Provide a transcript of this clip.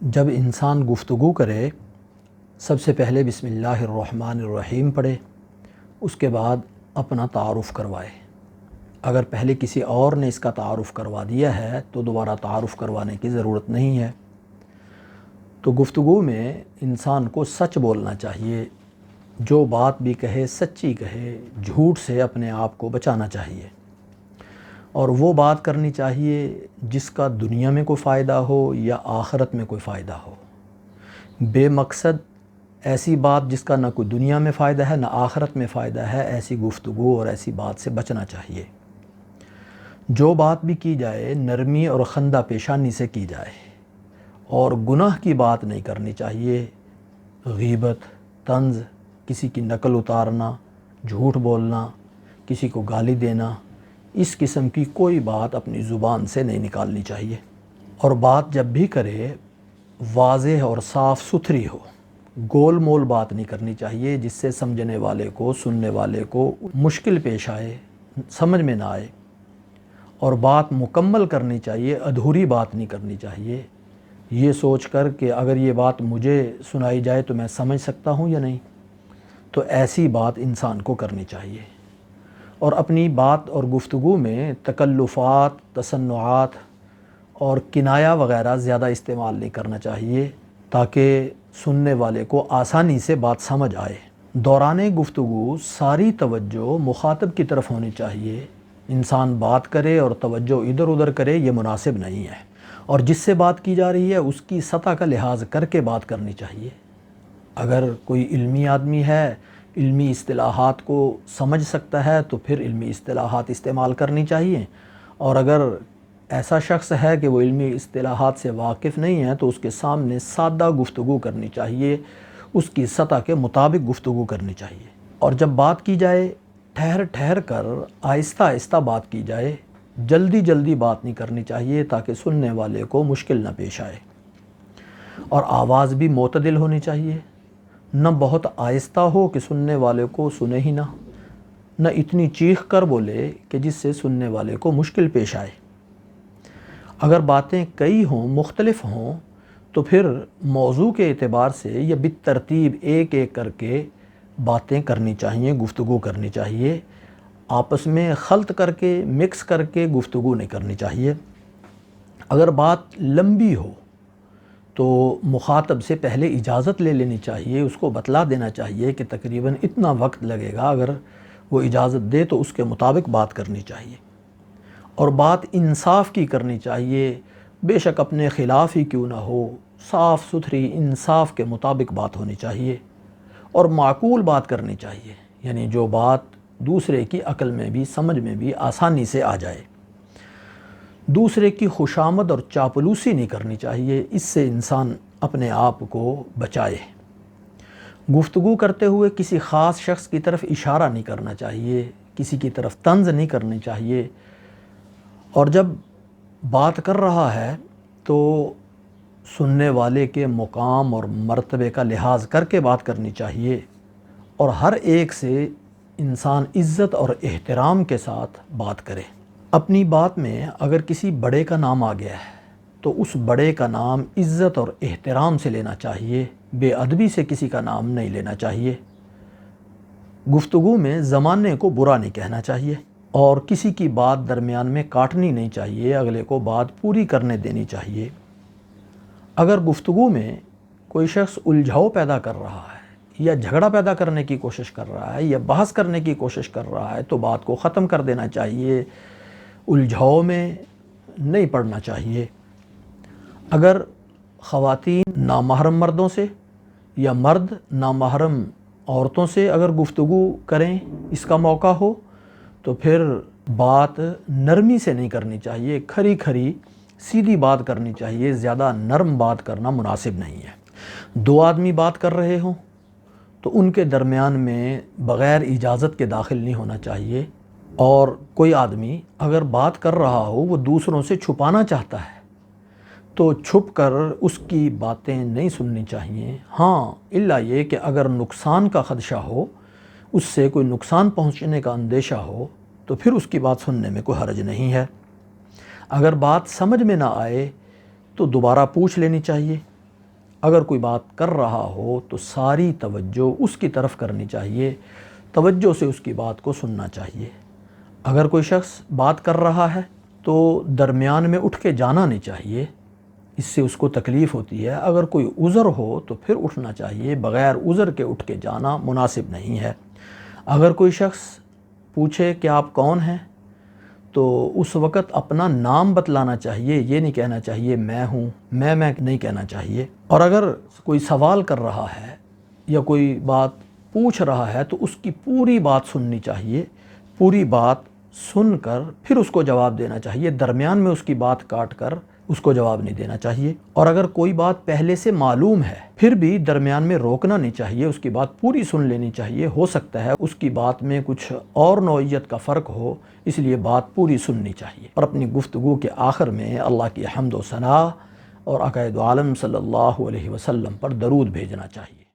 جب انسان گفتگو کرے سب سے پہلے بسم اللہ الرحمن الرحیم پڑھے، اس کے بعد اپنا تعارف کروائے۔ اگر پہلے کسی اور نے اس کا تعارف کروا دیا ہے تو دوبارہ تعارف کروانے کی ضرورت نہیں ہے۔ تو گفتگو میں انسان کو سچ بولنا چاہیے، جو بات بھی کہے سچی کہے، جھوٹ سے اپنے آپ کو بچانا چاہیے، اور وہ بات کرنی چاہیے جس کا دنیا میں کوئی فائدہ ہو یا آخرت میں کوئی فائدہ ہو۔ بے مقصد ایسی بات جس کا نہ کوئی دنیا میں فائدہ ہے نہ آخرت میں فائدہ ہے، ایسی گفتگو اور ایسی بات سے بچنا چاہیے۔ جو بات بھی کی جائے نرمی اور خندہ پیشانی سے کی جائے، اور گناہ کی بات نہیں کرنی چاہیے۔ غیبت، طنز، کسی کی نقل اتارنا، جھوٹ بولنا، کسی کو گالی دینا، اس قسم کی کوئی بات اپنی زبان سے نہیں نکالنی چاہیے۔ اور بات جب بھی کرے واضح اور صاف ستھری ہو، گول مول بات نہیں کرنی چاہیے جس سے سمجھنے والے کو، سننے والے کو مشکل پیش آئے، سمجھ میں نہ آئے۔ اور بات مکمل کرنی چاہیے، ادھوری بات نہیں کرنی چاہیے یہ سوچ کر کہ اگر یہ بات مجھے سنائی جائے تو میں سمجھ سکتا ہوں یا نہیں۔ تو ایسی بات انسان کو کرنی چاہیے۔ اور اپنی بات اور گفتگو میں تکلفات، تصنعات اور کنایا وغیرہ زیادہ استعمال نہیں کرنا چاہیے تاکہ سننے والے کو آسانی سے بات سمجھ آئے۔ دوران گفتگو ساری توجہ مخاطب کی طرف ہونی چاہیے۔ انسان بات کرے اور توجہ ادھر ادھر کرے، یہ مناسب نہیں ہے۔ اور جس سے بات کی جا رہی ہے اس کی سطح کا لحاظ کر کے بات کرنی چاہیے۔ اگر کوئی علمی آدمی ہے، علمی اصطلاحات کو سمجھ سکتا ہے تو پھر علمی اصطلاحات استعمال کرنی چاہیے، اور اگر ایسا شخص ہے کہ وہ علمی اصطلاحات سے واقف نہیں ہے تو اس کے سامنے سادہ گفتگو کرنی چاہیے، اس کی سطح کے مطابق گفتگو کرنی چاہیے۔ اور جب بات کی جائے ٹھہر ٹھہر کر آہستہ آہستہ بات کی جائے، جلدی جلدی بات نہیں کرنی چاہیے تاکہ سننے والے کو مشکل نہ پیش آئے۔ اور آواز بھی معتدل ہونی چاہیے، نہ بہت آہستہ ہو کہ سننے والے کو سنے ہی نہ اتنی چیخ کر بولے کہ جس سے سننے والے کو مشکل پیش آئے۔ اگر باتیں کئی ہوں، مختلف ہوں، تو پھر موضوع کے اعتبار سے یا بالترتیب ایک ایک کر کے باتیں کرنی چاہیے، گفتگو کرنی چاہیے۔ آپس میں خلط کر کے، مکس کر کے گفتگو نہیں کرنی چاہیے۔ اگر بات لمبی ہو تو مخاطب سے پہلے اجازت لے لینی چاہیے، اس کو بتلا دینا چاہیے کہ تقریباً اتنا وقت لگے گا، اگر وہ اجازت دے تو اس کے مطابق بات کرنی چاہیے۔ اور بات انصاف کی کرنی چاہیے، بے شک اپنے خلاف ہی کیوں نہ ہو، صاف ستھری انصاف کے مطابق بات ہونی چاہیے۔ اور معقول بات کرنی چاہیے، یعنی جو بات دوسرے کی عقل میں بھی، سمجھ میں بھی آسانی سے آ جائے۔ دوسرے کی خوشامد اور چاپلوسی نہیں کرنی چاہیے، اس سے انسان اپنے آپ کو بچائے۔ گفتگو کرتے ہوئے کسی خاص شخص کی طرف اشارہ نہیں کرنا چاہیے، کسی کی طرف طنز نہیں کرنی چاہیے۔ اور جب بات کر رہا ہے تو سننے والے کے مقام اور مرتبے کا لحاظ کر کے بات کرنی چاہیے، اور ہر ایک سے انسان عزت اور احترام کے ساتھ بات کرے۔ اپنی بات میں اگر کسی بڑے کا نام آ گیا ہے تو اس بڑے کا نام عزت اور احترام سے لینا چاہیے، بے ادبی سے کسی کا نام نہیں لینا چاہیے۔ گفتگو میں زمانے کو برا نہیں کہنا چاہیے، اور کسی کی بات درمیان میں کاٹنی نہیں چاہیے، اگلے کو بات پوری کرنے دینی چاہیے۔ اگر گفتگو میں کوئی شخص الجھاؤ پیدا کر رہا ہے یا جھگڑا پیدا کرنے کی کوشش کر رہا ہے یا بحث کرنے کی کوشش کر رہا ہے تو بات کو ختم کر دینا چاہیے، الجھاؤ میں نہیں پڑنا چاہیے۔ اگر خواتین نامحرم مردوں سے یا مرد نامحرم عورتوں سے اگر گفتگو کریں، اس کا موقع ہو، تو پھر بات نرمی سے نہیں کرنی چاہیے، کھری کھری سیدھی بات کرنی چاہیے، زیادہ نرم بات کرنا مناسب نہیں ہے۔ دو آدمی بات کر رہے ہوں تو ان کے درمیان میں بغیر اجازت کے داخل نہیں ہونا چاہیے، اور کوئی آدمی اگر بات کر رہا ہو وہ دوسروں سے چھپانا چاہتا ہے تو چھپ کر اس کی باتیں نہیں سننی چاہیے۔ ہاں، الا یہ کہ اگر نقصان کا خدشہ ہو، اس سے کوئی نقصان پہنچنے کا اندیشہ ہو تو پھر اس کی بات سننے میں کوئی حرج نہیں ہے۔ اگر بات سمجھ میں نہ آئے تو دوبارہ پوچھ لینی چاہیے اگر کوئی بات کر رہا ہو تو ساری توجہ اس کی طرف کرنی چاہیے، توجہ سے اس کی بات کو سننا چاہیے۔ اگر کوئی شخص بات کر رہا ہے تو درمیان میں اٹھ کے جانا نہیں چاہیے، اس سے اس کو تکلیف ہوتی ہے۔ اگر کوئی عذر ہو تو پھر اٹھنا چاہیے، بغیر عذر کے اٹھ کے جانا مناسب نہیں ہے۔ اگر کوئی شخص پوچھے کہ آپ کون ہیں تو اس وقت اپنا نام بتلانا چاہیے، یہ نہیں کہنا چاہیے میں ہوں، میں نہیں کہنا چاہیے۔ اور اگر کوئی سوال کر رہا ہے یا کوئی بات پوچھ رہا ہے تو اس کی پوری بات سننی چاہیے، پوری بات سن کر پھر اس کو جواب دینا چاہیے، درمیان میں اس کی بات کاٹ کر اس کو جواب نہیں دینا چاہیے۔ اور اگر کوئی بات پہلے سے معلوم ہے پھر بھی درمیان میں روکنا نہیں چاہیے، اس کی بات پوری سن لینی چاہیے۔ ہو سکتا ہے اس کی بات میں کچھ اور نوعیت کا فرق ہو، اس لیے بات پوری سننی چاہیے۔ اور اپنی گفتگو کے آخر میں اللہ کی حمد و ثنا اور آقائے دو عالم صلی اللہ علیہ وسلم پر درود بھیجنا چاہیے۔